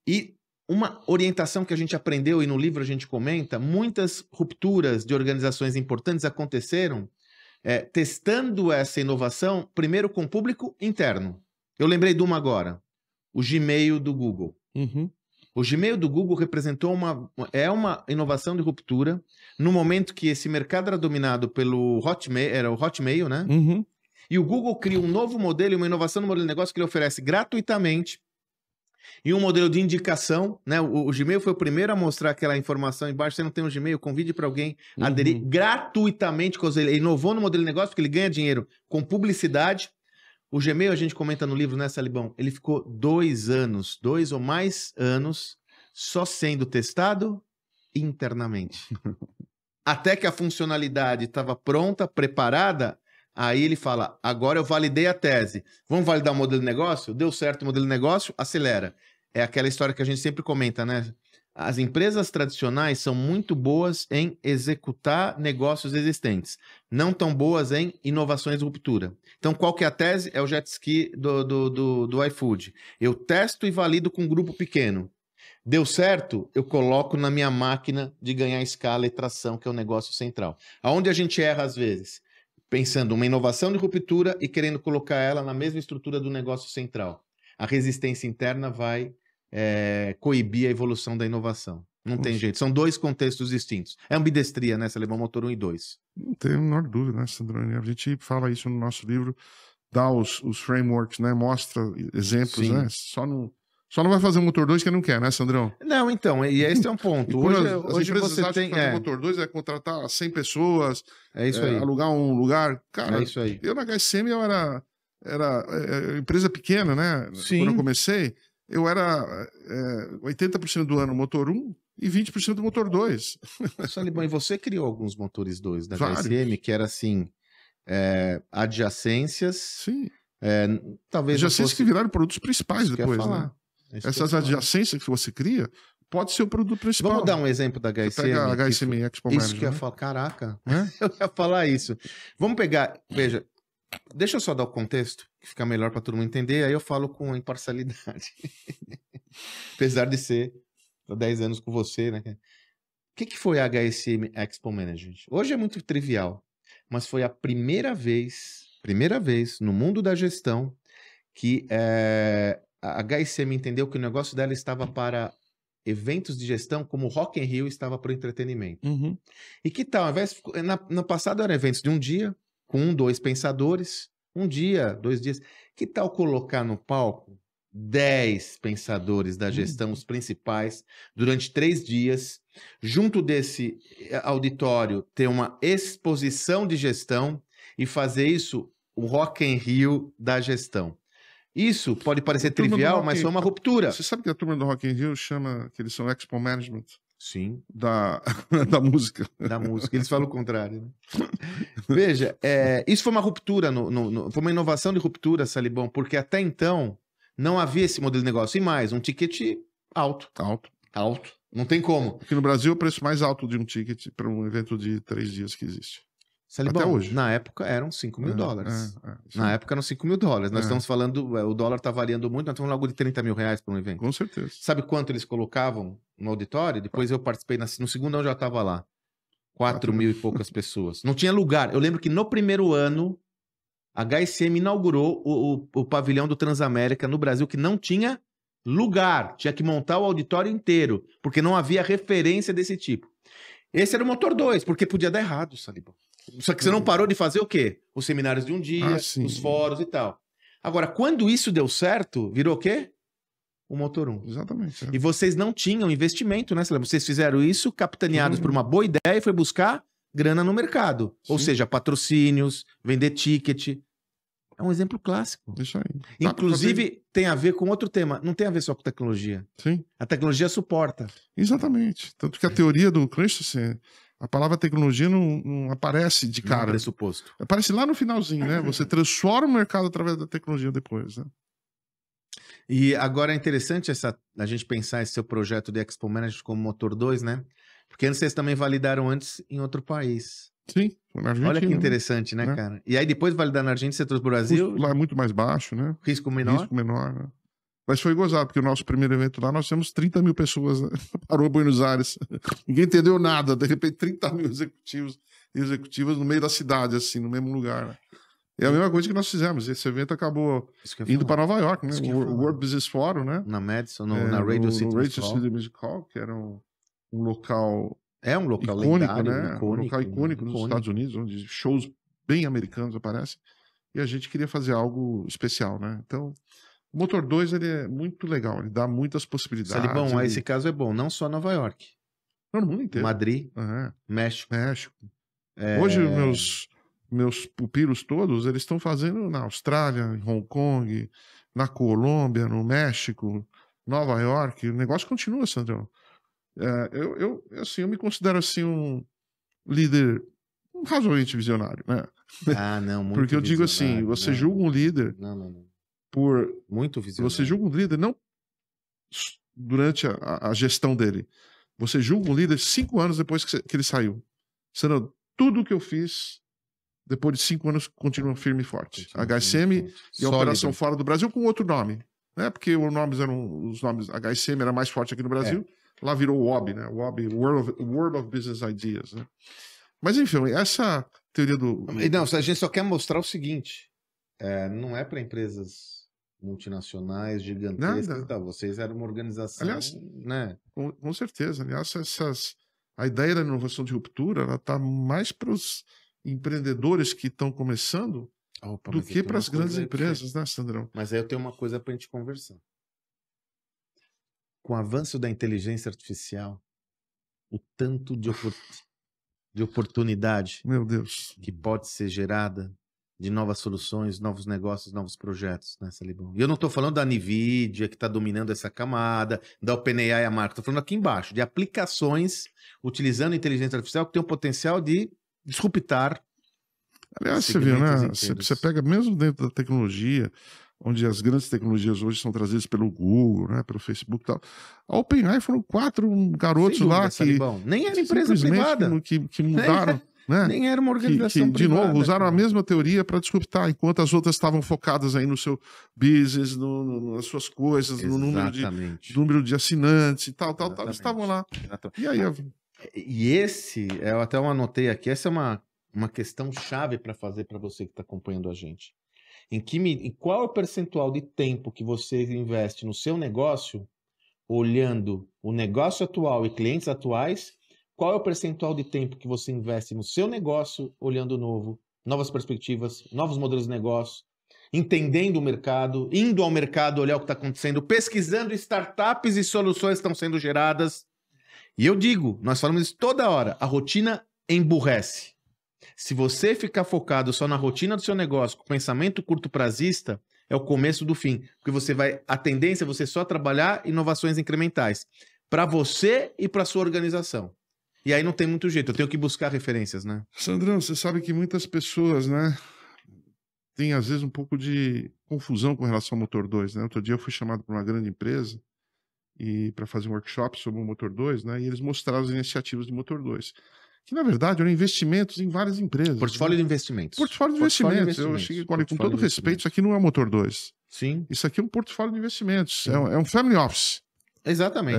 E uma orientação que a gente aprendeu e no livro a gente comenta, muitas rupturas de organizações importantes aconteceram testando essa inovação primeiro com o público interno. Eu lembrei de uma agora. O Gmail do Google. O Gmail do Google representou uma inovação de ruptura no momento que esse mercado era dominado pelo Hotmail, era o Hotmail, né? E o Google cria um novo modelo, uma inovação no modelo de negócio que ele oferece gratuitamente e um modelo de indicação, né? O Gmail foi o primeiro a mostrar aquela informação embaixo, você não tem um Gmail, convide para alguém aderir gratuitamente, ele inovou no modelo de negócio porque ele ganha dinheiro com publicidade. O Gmail, a gente comenta no livro, né, Salibão? Ele ficou 2 anos, 2 ou mais anos, só sendo testado internamente. Até que a funcionalidade estava pronta, preparada, Aí ele fala, agora eu validei a tese. Vamos validar o modelo de negócio? Deu certo o modelo de negócio? Acelera. É aquela história que a gente sempre comenta, né? As empresas tradicionais são muito boas em executar negócios existentes. Não tão boas em inovações de ruptura. Então, qual que é a tese? É o jet ski do iFood. Eu testo e valido com um grupo pequeno. Deu certo? Eu coloco na minha máquina de ganhar escala e tração, que é o negócio central. Aonde a gente erra às vezes? Pensando uma inovação de ruptura e querendo colocar ela na mesma estrutura do negócio central. A resistência interna vai coibir a evolução da inovação. Não tem jeito. São dois contextos distintos. É ambidestria, né? Celebão motor 1 e 2. Não tem a menor dúvida, né, Sandrone? A gente fala isso no nosso livro, dá os frameworks, né? Mostra exemplos, Sim. né? Só não vai fazer um motor 2 que não quer, né, Sandrão? Não, então, e esse é um ponto. Hoje você tem... fazer motor 2 é contratar 100 pessoas, É isso aí. alugar um lugar. Cara, É isso aí. eu na HSM eu era empresa pequena, né? Sim. Quando eu comecei, eu era 80% do ano motor 1 e 20% do motor 2. Salibão, e você criou alguns motores 2 da Vários. HSM, que era assim, adjacências... Sim. Talvez Adjacências que viraram produtos principais Isso que eu ia depois, falar. né? Isso Essas que eu ia falar. adjacências que você cria, pode ser o produto principal. Vamos dar um exemplo da Você HSM? pega a HSM Expo Isso Manager, que eu ia né? falar. Caraca, Né? eu ia falar isso. Vamos pegar, veja, deixa eu só dar o contexto, que fica melhor para todo mundo entender, aí eu falo com imparcialidade. Apesar de ser há 10 anos com você, né? O que foi a HSM Expo Manager? Hoje é muito trivial, mas foi a primeira vez no mundo da gestão que a HSM entendeu que o negócio dela estava para eventos de gestão como o Rock in Rio estava para o entretenimento. Uhum. E que tal, ao invés no passado eram eventos de um dia, com 1, 2 pensadores, 1 dia, 2 dias. Que tal colocar no palco 10 pensadores da gestão, os principais, durante 3 dias, junto desse auditório ter uma exposição de gestão e fazer isso o Rock in Rio da gestão. Isso pode parecer trivial, mas foi uma ruptura. Você sabe que a turma do Rock in Rio chama que eles são Expo Management? Sim. Da música. Da música. Eles falam o contrário, né? Veja, isso foi uma ruptura, foi uma inovação de ruptura, Salibão, porque até então não havia esse modelo de negócio. E mais, um ticket alto. Alto. Não tem como. Aqui no Brasil, o preço mais alto de um ticket para um evento de 3 dias que existe. Salibão, até hoje. Na época eram 5 mil dólares. Sim. Na época eram 5 mil dólares. Nós estamos falando, o dólar está variando muito, nós estamos falando algo de 30 mil reais para um evento. Com certeza. Sabe quanto eles colocavam no auditório? Depois eu participei, no segundo eu já estava lá. 4 mil e poucas pessoas. Não tinha lugar. Eu lembro que no primeiro ano, a HSM inaugurou o pavilhão do Transamérica no Brasil, que não tinha lugar. Tinha que montar o auditório inteiro, porque não havia referência desse tipo. Esse era o motor 2, porque podia dar errado, Salibão. Só que você não parou de fazer o quê? Os seminários de um dia, os fóruns e tal. Agora, quando isso deu certo, virou o quê? O motor 1. Exatamente. E vocês não tinham investimento, né? Vocês fizeram isso capitaneados por uma boa ideia e foi buscar grana no mercado. Ou seja, patrocínios, vender ticket. É um exemplo clássico. Isso aí. Inclusive, tem a ver com outro tema. Não tem a ver só com tecnologia. Sim. A tecnologia suporta. Exatamente. Tanto que a teoria do Christensen, a palavra tecnologia não aparece de cara. Não é pressuposto. Aparece lá no finalzinho, né? Você transforma o mercado através da tecnologia depois, né? E agora é interessante a gente pensar esse seu projeto de Expo Manager como motor 2, né? Porque vocês também validaram antes em outro país. Sim, na Argentina. Olha que interessante, né, cara? E aí depois de validar na Argentina, você trouxe pro Brasil. O custo lá é muito mais baixo, né? Risco menor. Risco menor, né? Mas foi gozado, porque o nosso primeiro evento lá, nós tínhamos 30 mil pessoas, né? Parou em Buenos Aires. Ninguém entendeu nada. De repente, 30 mil executivos e executivas no meio da cidade, assim, no mesmo lugar, né? É a mesma coisa que nós fizemos. Esse evento acabou indo para Nova York, né? O World Business Forum, né? Na Madison, na Radio City Music Hall, que era um local... É um local icônico, lendário, né? Um local icônico nos Estados Unidos, onde shows bem americanos aparecem. E a gente queria fazer algo especial, né? Então, o Motor 2, ele é muito legal. Ele dá muitas possibilidades. Salibão, esse caso é bom. Não só Nova York. Não, no mundo inteiro. Madrid, México. Hoje, meus pupilos todos, eles estão fazendo na Austrália, em Hong Kong, na Colômbia, no México, Nova York. O negócio continua, Sandrão. Eu me considero assim um líder razoavelmente visionário, né? Ah, não, muito Porque eu digo assim, visionário, você não. julga um líder Não. por... Muito visionário. Você julga um líder não durante a gestão dele. Você julga um líder 5 anos depois que ele saiu. Senão, tudo que eu fiz, depois de 5 anos, continua firme e forte. Continua HSM firme e forte. e a Sólido. operação fora do Brasil com outro nome. Né? Porque os nomes HSM era mais forte aqui no Brasil. Lá virou o WOB, né? WOB, World of Business Ideas. Né? Mas, enfim, essa teoria do... Não, a gente só quer mostrar o seguinte. Não é para empresas multinacionais, gigantescas. Nada. Então, vocês eram uma organização, Aliás, né? Com certeza. Aliás, a ideia da inovação de ruptura, ela está mais para os empreendedores que estão começando Opa, do mas eu que tenho para uma as grandes coisa aí empresas, né, Sandrão? Mas aí eu tenho uma coisa para a gente conversar. Com o avanço da inteligência artificial, o tanto de oportunidade Meu Deus. que pode ser gerada de novas soluções, novos negócios, novos projetos, né, Salibão? E eu não estou falando da NVIDIA, que está dominando essa camada, da OpenAI, a marca. Estou falando aqui embaixo, de aplicações utilizando inteligência artificial que tem o potencial de disruptar. Aliás, você viu, né? segmentos inteiros. Você pega mesmo dentro da tecnologia, onde as grandes tecnologias hoje são trazidas pelo Google, né, pelo Facebook e tal. A OpenAI foram 4 garotos Sem dúvida, lá que Salibão. Nem era empresa privada. que mudaram, né? Nem era uma organização de privada. novo, usaram a cara. mesma teoria para disruptar, enquanto as outras estavam focadas aí no seu business, nas suas coisas, no Exatamente. número de assinantes e tal, eles Exatamente. estavam lá. Exatamente. E aí, E esse, eu até anotei aqui, essa é uma questão chave para fazer para você que está acompanhando a gente. Em qual é o percentual de tempo que você investe no seu negócio, olhando o negócio atual e clientes atuais? Qual é o percentual de tempo que você investe no seu negócio, olhando o novo, novas perspectivas, novos modelos de negócio, entendendo o mercado, indo ao mercado olhar o que está acontecendo, pesquisando startups e soluções que estão sendo geradas? E eu digo, nós falamos isso toda hora, a rotina emburrece. Se você ficar focado só na rotina do seu negócio, com pensamento curto-prazista, é o começo do fim. Porque a tendência é você só trabalhar inovações incrementais para você e para sua organização. E aí não tem muito jeito, eu tenho que buscar referências, né? Sandrão, você sabe que muitas pessoas, né, têm às vezes um pouco de confusão com relação ao motor 2, né? Outro dia eu fui chamado para uma grande empresa e para fazer um workshop sobre o motor 2, né? E eles mostraram as iniciativas do motor 2. Que, na verdade, eram investimentos em várias empresas. Portfólio né? de investimentos. Portfólio de investimentos. Eu cheguei com todo respeito, isso aqui não é motor 2. Sim. Isso aqui é um portfólio de investimentos. É um family office. Exatamente.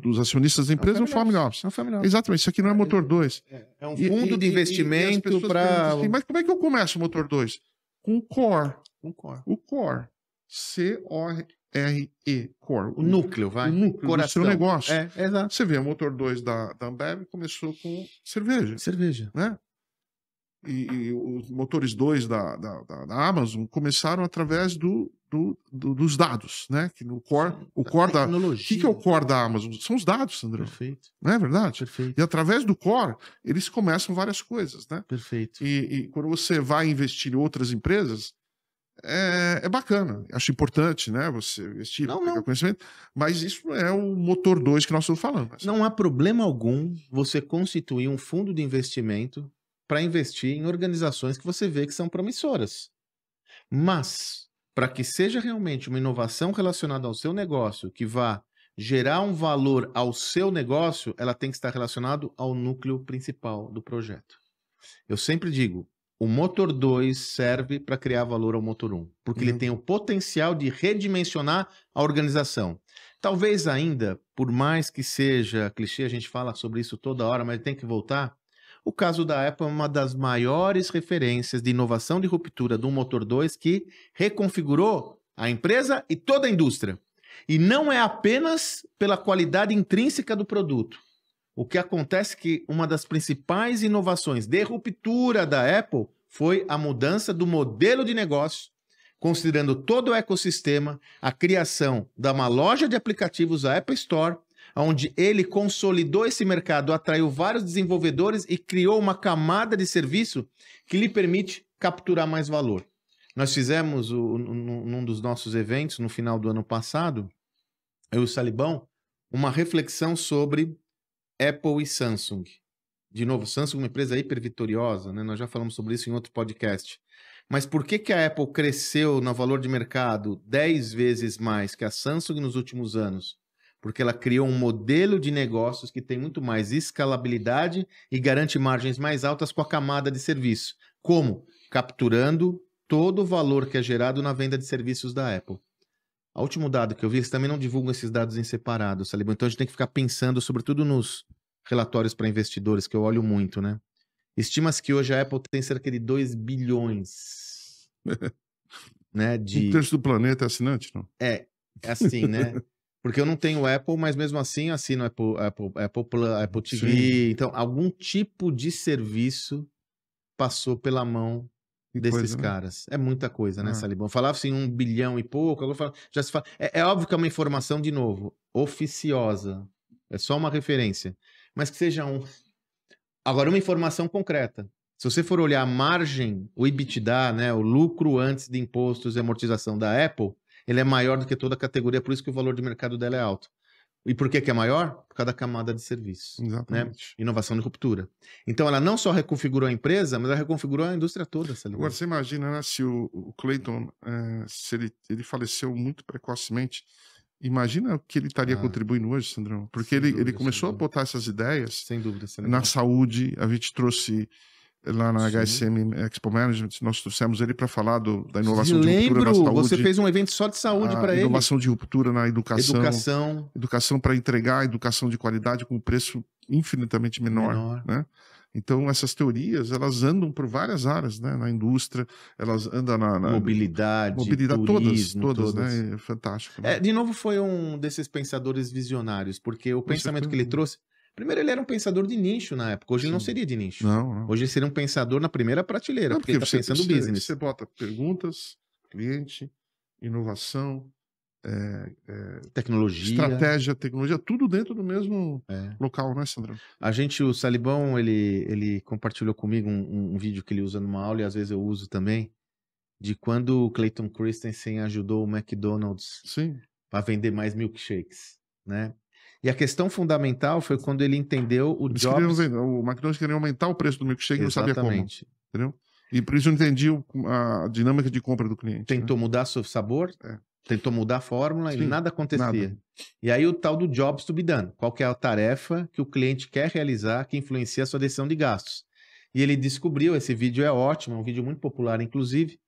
Dos acionistas da empresa, é um family office. É um family office. Exatamente, isso aqui não é motor 2. É um fundo de investimento para... Assim, mas como é que eu começo o motor 2? Com o core. O core. C-O-R-E. Core. O núcleo, vai. O núcleo Coração. do seu negócio. Exato. Você vê, o motor 2 da Ambev começou com cerveja. Cerveja. Né? E os motores 2 da Amazon começaram através dos dados, né? Que no core, o core da... O que é o core da Amazon? São os dados, Sandrão. Perfeito. Não é verdade? Perfeito. E através do core, eles começam várias coisas, né? Perfeito. E quando você vai investir em outras empresas, é bacana. Acho importante, né? Você investir, pegar conhecimento. Mas isso não é o motor 2 que nós estamos falando. Não há problema algum você constituir um fundo de investimento para investir em organizações que você vê que são promissoras. Mas, para que seja realmente uma inovação relacionada ao seu negócio, que vá gerar um valor ao seu negócio, ela tem que estar relacionada ao núcleo principal do projeto. Eu sempre digo, o motor 2 serve para criar valor ao motor 1, porque ele tem o potencial de redimensionar a organização. Talvez ainda, por mais que seja clichê, a gente fala sobre isso toda hora, mas tem que voltar. O caso da Apple é uma das maiores referências de inovação de ruptura do motor 2 que reconfigurou a empresa e toda a indústria. E não é apenas pela qualidade intrínseca do produto. O que acontece é que uma das principais inovações de ruptura da Apple foi a mudança do modelo de negócio, considerando todo o ecossistema, a criação de uma loja de aplicativos, a Apple Store, onde ele consolidou esse mercado, atraiu vários desenvolvedores e criou uma camada de serviço que lhe permite capturar mais valor. Nós fizemos, num dos nossos eventos, no final do ano passado, eu e o Salibão, uma reflexão sobre Apple e Samsung. De novo, Samsung é uma empresa hiper vitoriosa, né? Nós já falamos sobre isso em outro podcast. Mas por que que a Apple cresceu no valor de mercado 10 vezes mais que a Samsung nos últimos anos? Porque ela criou um modelo de negócios que tem muito mais escalabilidade e garante margens mais altas com a camada de serviço. Como? Capturando todo o valor que é gerado na venda de serviços da Apple. O último dado que eu vi, eles também não divulgam esses dados em separado, Salibão. Então a gente tem que ficar pensando, sobretudo nos relatórios para investidores, que eu olho muito, né? Estima-se que hoje a Apple tem cerca de 2 bilhões, né? Um terço do planeta é assinante, não? É assim, né? Porque eu não tenho Apple, mas mesmo assim assino Apple TV. Sim. Então, algum tipo de serviço passou pela mão Que desses coisa, né? caras. É muita coisa, né, É. Salibão? Falava assim 1 bilhão e pouco, agora já se fala. É óbvio que é uma informação, de novo, oficiosa. É só uma referência. Mas que seja um. Agora, uma informação concreta. Se você for olhar a margem, o EBITDA, né, o lucro antes de impostos e amortização da Apple, ele é maior do que toda a categoria, por isso que o valor de mercado dela é alto. E por que que é maior? Por causa da camada de serviço, né? Exatamente. Inovação de ruptura. Então, ela não só reconfigurou a empresa, mas ela reconfigurou a indústria toda. Agora, você imagina, né, se o Clayton, se ele faleceu muito precocemente, imagina o que ele estaria contribuindo hoje, Sandrão. Porque ele começou a botar essas ideias Sem dúvida. na saúde. A gente trouxe lá na Sim. HSM Expo Management, nós trouxemos ele para falar da inovação de ruptura na saúde. Você fez um evento só de saúde para ele. Inovação de ruptura na Educação. Educação para entregar educação de qualidade com preço infinitamente menor. Né? Então, essas teorias, elas andam por várias áreas, né? Na indústria, elas andam na mobilidade, turismo, todas, né? É fantástico. Né? De novo, foi um desses pensadores visionários, porque o pensamento que ele trouxe... Primeiro, ele era um pensador de nicho na época. Hoje ele não seria de nicho. Não. Hoje ele seria um pensador na primeira prateleira, porque ele está pensando business. Você bota perguntas, cliente, inovação, tecnologia, estratégia, tecnologia, tudo dentro do mesmo local, né, Sandrão? O Salibão, ele compartilhou comigo um vídeo que ele usa numa aula, e às vezes eu uso também, de quando o Clayton Christensen ajudou o McDonald's a vender mais milkshakes, né? E a questão fundamental foi quando ele entendeu o Jobs... O McDonald's queria aumentar o preço do milkshake e não sabia como. Entendeu? E por isso não entendi a dinâmica de compra do cliente. Tentou mudar o sabor, tentou mudar a fórmula e nada acontecia. Nada. E aí o tal do Jobs to be done. Qual que é a tarefa que o cliente quer realizar que influencia a sua decisão de gastos? E ele descobriu, esse vídeo é ótimo, é um vídeo muito popular, inclusive,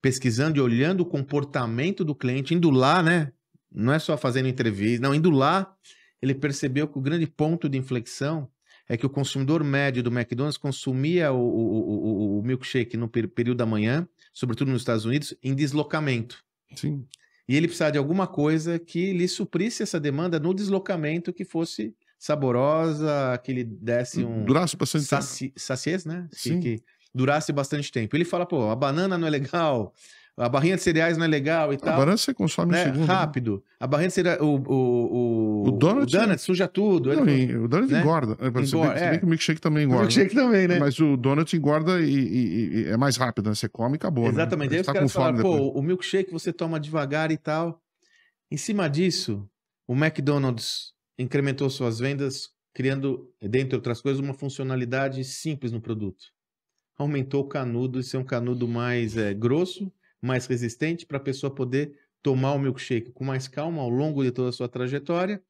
pesquisando e olhando o comportamento do cliente, indo lá, né? Não é só fazendo entrevista, não, indo lá... Ele percebeu que o grande ponto de inflexão é que o consumidor médio do McDonald's consumia o milkshake no período da manhã, sobretudo nos Estados Unidos, em deslocamento. Sim. E ele precisava de alguma coisa que lhe suprisse essa demanda no deslocamento, que fosse saborosa, que lhe desse durasse bastante tempo. Saciez, né? Sim. Que durasse bastante tempo. Ele fala, pô, a banana não é legal... A barrinha de cereais não é legal e tal. A banana você consome em segundo. Rápido. Né? A barrinha de cereais... O donut suja tudo. Não, o donut engorda. Se bem que o milkshake também engorda. O milkshake também, né? Mas o donut engorda e é mais rápido, né? Você come e acabou. Exatamente. Né? Aí os caras falaram, o milkshake você toma devagar e tal. Em cima disso, o McDonald's incrementou suas vendas, criando, dentre outras coisas, uma funcionalidade simples no produto. Aumentou o canudo e ser um canudo mais grosso, mais resistente, para a pessoa poder tomar o milkshake com mais calma ao longo de toda a sua trajetória,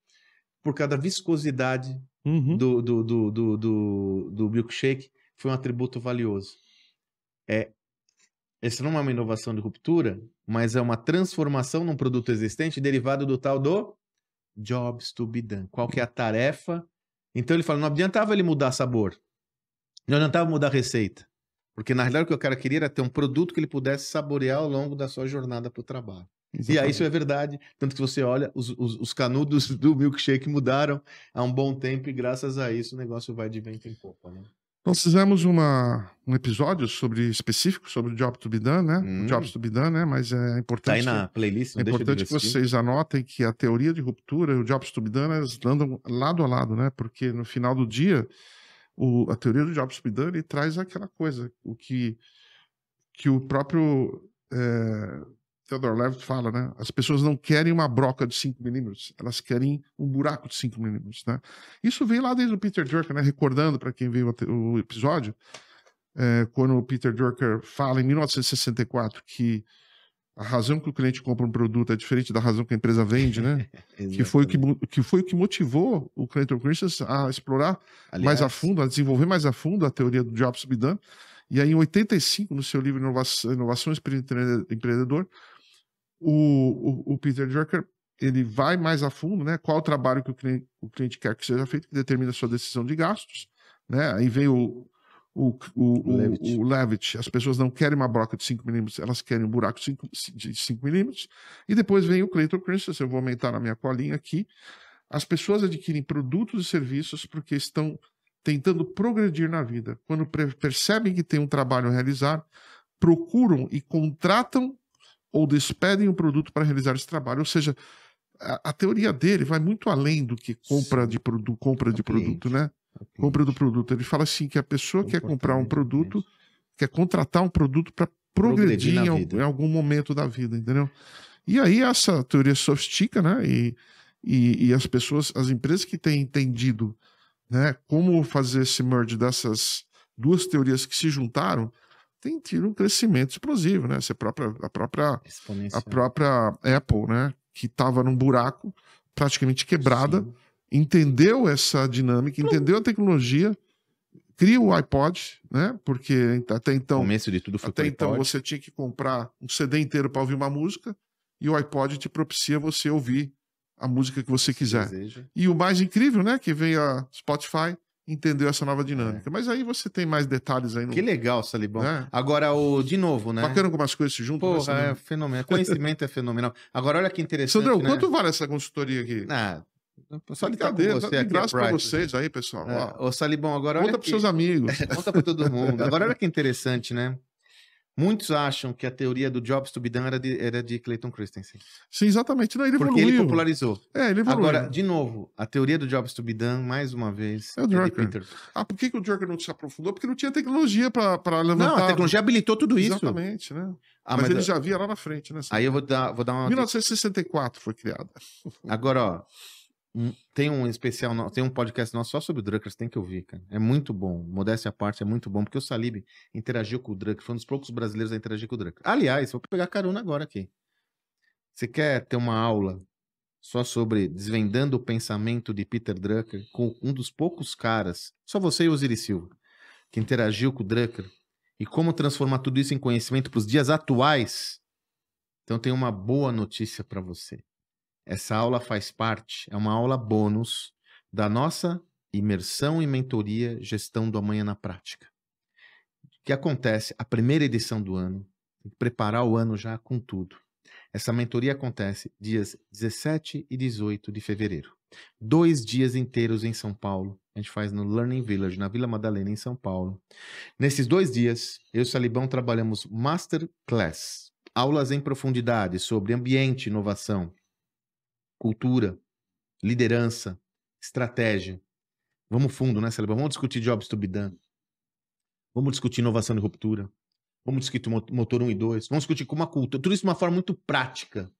por causa da viscosidade do milkshake, foi um atributo valioso. Essa não é uma inovação de ruptura, mas é uma transformação num produto existente derivado do tal do Jobs to be done. Qual que é a tarefa? Então ele fala, não adiantava ele mudar sabor, não adiantava mudar receita. Porque, na realidade, o que o cara queria era ter um produto que ele pudesse saborear ao longo da sua jornada para o trabalho. Exatamente. E aí isso é verdade. Tanto que você olha, os canudos do milkshake mudaram há um bom tempo e, graças a isso, o negócio vai de vento em popa, né? Nós fizemos um episódio específico sobre o Job to be done, né? O Jobs to be done, né? Mas é importante... Tá aí na playlist, não deixa de que vocês anotem que a teoria de ruptura e o Jobs to be done, elas andam lado a lado, né? Porque, no final do dia... A teoria do Jobs to be done traz aquela coisa, o que o próprio Theodore Levitt fala, né? As pessoas não querem uma broca de 5 milímetros, elas querem um buraco de 5 milímetros, né? Isso vem lá desde o Peter Drucker, né? Recordando para quem viu o episódio, quando o Peter Drucker fala em 1964 que a razão que o cliente compra um produto é diferente da razão que a empresa vende, né? que foi o que motivou o Clayton Christensen a explorar mais a fundo, a desenvolver mais a fundo a teoria do Jobs to be done. E aí, em 85, no seu livro Inovações para o Empreendedor, o Peter Drucker, ele vai mais a fundo, né? Qual o trabalho que o cliente quer que seja feito, que determina a sua decisão de gastos, né? Aí vem o Levitt. As pessoas não querem uma broca de 5 milímetros, elas querem um buraco de 5 milímetros. E depois vem o Clayton Christensen, eu vou aumentar na minha colinha aqui. As pessoas adquirem produtos e serviços porque estão tentando progredir na vida. Quando percebem que tem um trabalho a realizar, procuram e contratam ou despedem um produto para realizar esse trabalho. Ou seja, a teoria dele vai muito além do que compra de produto, né? Compra do produto. Ele fala assim que a pessoa quer comprar um produto, quer contratar um produto para progredir em algum momento da vida, entendeu? E aí essa teoria sofistica, né? E as pessoas, as empresas que têm entendido, né, como fazer esse merge dessas duas teorias que se juntaram, tem tido um crescimento explosivo, né? A própria Apple, né? Que estava num buraco praticamente quebrada. Sim. Entendeu essa dinâmica, entendeu a tecnologia, cria o iPod, né? Porque até então, o começo de tudo foi até então você tinha que comprar um CD inteiro para ouvir uma música e o iPod te propicia você ouvir a música que você quiser. E o mais incrível, né? Que veio a Spotify, entendeu essa nova dinâmica. Mas aí você tem mais detalhes aí. Que legal, Salibão. Né? Agora, de novo, né? Bacana algumas coisas se juntam. Porra, é fenomenal. Conhecimento é fenomenal. Agora, olha que interessante, Sandrão, né? quanto vale essa consultoria aqui? Só de estar com você aqui. Graças para vocês aí, pessoal. Ô, Salibão, agora conta para seus amigos. Conta para todo mundo. Agora, olha que interessante, né? Muitos acham que a teoria do Jobs to be done era de Clayton Christensen. Sim, exatamente. Não, ele evoluiu. Porque ele popularizou. Ele evoluiu. Agora, de novo, a teoria do Jobs to be done, mais uma vez, é o Drucker. Por que o Drucker não se aprofundou? Porque não tinha tecnologia para levantar. Não, a tecnologia habilitou tudo isso. Exatamente, né? Mas ele já via lá na frente, né? Aí eu vou dar uma... 1964 foi criada. Agora, ó, tem um especial, tem um podcast nosso só sobre o Drucker, você tem que ouvir, cara. É muito bom, modéstia à parte, é muito bom, porque o Salib interagiu com o Drucker, foi um dos poucos brasileiros a interagir com o Drucker. Aliás, vou pegar carona agora aqui. Você quer ter uma aula só sobre desvendando o pensamento de Peter Drucker com um dos poucos caras, só você e o Osiris Silva, que interagiu com o Drucker, e como transformar tudo isso em conhecimento para os dias atuais? Então tem uma boa notícia para você. Essa aula faz parte, é uma aula bônus da nossa imersão e mentoria Gestão do Amanhã na Prática. O que acontece? A primeira edição do ano, tem que preparar o ano já com tudo. Essa mentoria acontece dias 17 e 18 de fevereiro. 2 dias inteiros em São Paulo. A gente faz no Learning Village, na Vila Madalena, em São Paulo. Nesses 2 dias, eu e o Salibão trabalhamos Masterclass, aulas em profundidade sobre ambiente, inovação, cultura, liderança, estratégia. Vamos fundo, né, Salibão? Vamos discutir Jobs to be done. Vamos discutir inovação e ruptura. Vamos discutir motor 1 e 2. Vamos discutir como a cultura. Tudo isso de uma forma muito prática.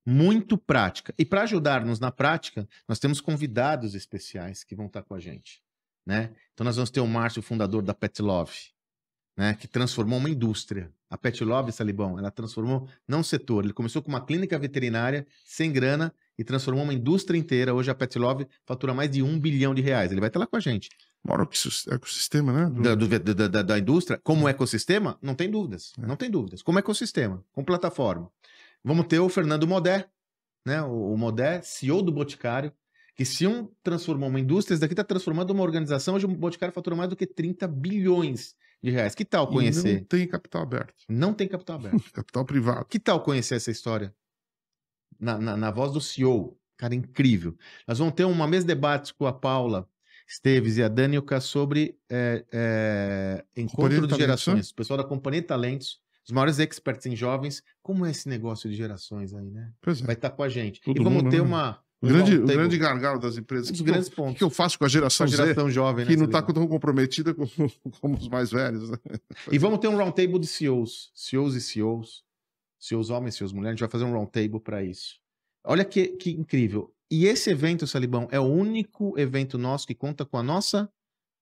Muito prática. E para ajudar-nos na prática, nós temos convidados especiais que vão estar com a gente, né? Então nós vamos ter o Márcio, fundador da Pet Love, né? Que transformou uma indústria. A Pet Love, Salibão, ela transformou não um setor. Ele começou com uma clínica veterinária sem grana e transformou uma indústria inteira. Hoje a Pet Love fatura mais de R$1 bilhão. Ele vai estar lá com a gente. Mora o ecossistema, né? Da indústria. Como ecossistema, não tem dúvidas. Não tem dúvidas. Como ecossistema, como plataforma. Vamos ter o Fernando Modé, né? O Modé, CEO do Boticário, que se transformou uma indústria, esse daqui está transformando uma organização. Hoje o Boticário fatura mais do que R$30 bilhões. Que tal conhecer? Não tem capital aberto. Não tem capital aberto. Capital privado. Que tal conhecer essa história? Na voz do CEO. Cara, incrível. Nós vamos ter uma mesa de debate com a Paula Esteves e a Danica sobre encontro de gerações. O pessoal da Companhia de Talentos, os maiores experts em jovens. Como é esse negócio de gerações aí, né? Pois é. Vai estar com a gente. Todo e vamos mundo, ter né? O grande gargalo das empresas. Um dos grandes pontos. O que eu faço com a geração Z, jovem, que né, não está tão comprometida como os mais velhos. Né? E vamos ter um roundtable de CEOs. CEOs e CEOs seus homens, seus mulheres, a gente vai fazer um roundtable para isso. Olha que incrível. E esse evento, Salibão, é o único evento nosso que conta com a nossa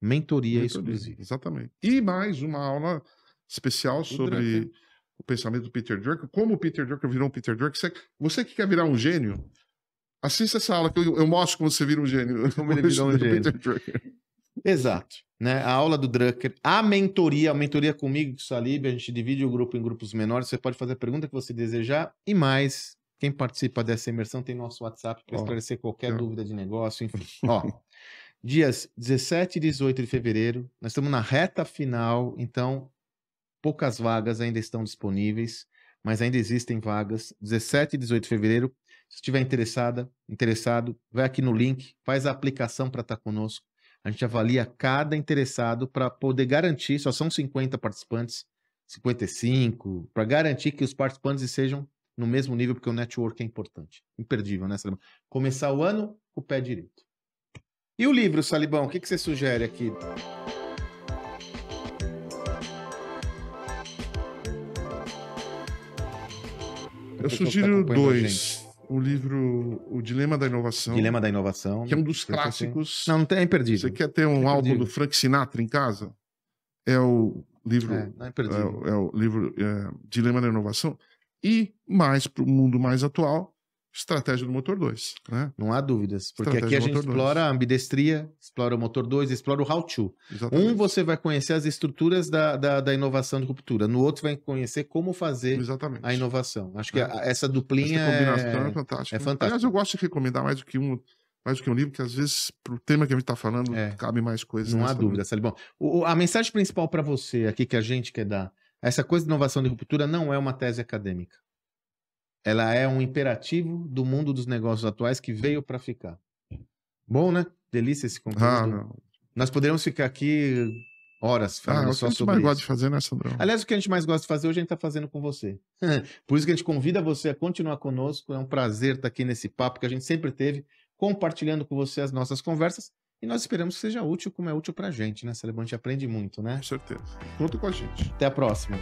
mentoria exclusiva. Exatamente. E mais uma aula especial sobre o pensamento do Peter Drucker, como o Peter Drucker virou um Peter Drucker. Você que quer virar um gênio, assista essa aula que eu mostro como você vira um gênio. Como ele virou um gênio. Peter Drucker. Exato. Né? A aula do Drucker, a mentoria comigo, com o Salib, a gente divide o grupo em grupos menores, você pode fazer a pergunta que você desejar e mais. Quem participa dessa imersão tem nosso WhatsApp para esclarecer qualquer dúvida de negócio, enfim. Ó, dias 17 e 18 de fevereiro, nós estamos na reta final, então poucas vagas ainda estão disponíveis, mas ainda existem vagas. 17 e 18 de fevereiro, se estiver interessado, vai aqui no link, faz a aplicação para estar conosco. A gente avalia cada interessado para poder garantir, só são 50 participantes, 55, para garantir que os participantes sejam no mesmo nível, porque o network é importante. Imperdível, né, Salibão? Começar o ano com o pé direito. E o livro, Salibão, o que você sugere aqui? Eu sugiro 2. O livro O Dilema da Inovação. Dilema da Inovação. Que é um dos clássicos. Não tem, é imperdível. Você quer ter um álbum do Frank Sinatra em casa? É o livro. Não é imperdível. É o livro Dilema da Inovação. E mais para o mundo mais atual, Estratégia do Motor 2. Né? Não há dúvidas. Porque aqui a gente explora a ambidestria, explora o Motor 2, explora o how-to. Um, você vai conhecer as estruturas da inovação de ruptura. No outro, vai conhecer como fazer a inovação. Acho que essa duplinha é fantástica. É fantástica. Aliás, eu gosto de recomendar mais do que um livro, que às vezes, para o tema que a gente está falando, cabe mais coisas. Não há dúvida, Salibão. A mensagem principal para você aqui que a gente quer dar, essa coisa de inovação de ruptura não é uma tese acadêmica. Ela é um imperativo do mundo dos negócios atuais que veio para ficar. Bom, né? Delícia esse conteúdo. Nós poderíamos ficar aqui horas falando só sobre isso. O que a gente mais gosta de fazer, né, Sandrão? Aliás, o que a gente mais gosta de fazer hoje a gente está fazendo com você. Por isso que a gente convida você a continuar conosco. É um prazer estar aqui nesse papo que a gente sempre teve, compartilhando com você as nossas conversas. E nós esperamos que seja útil como é útil para a gente, né, Salibão? A gente aprende muito, né? Com certeza. Conta com a gente. Até a próxima.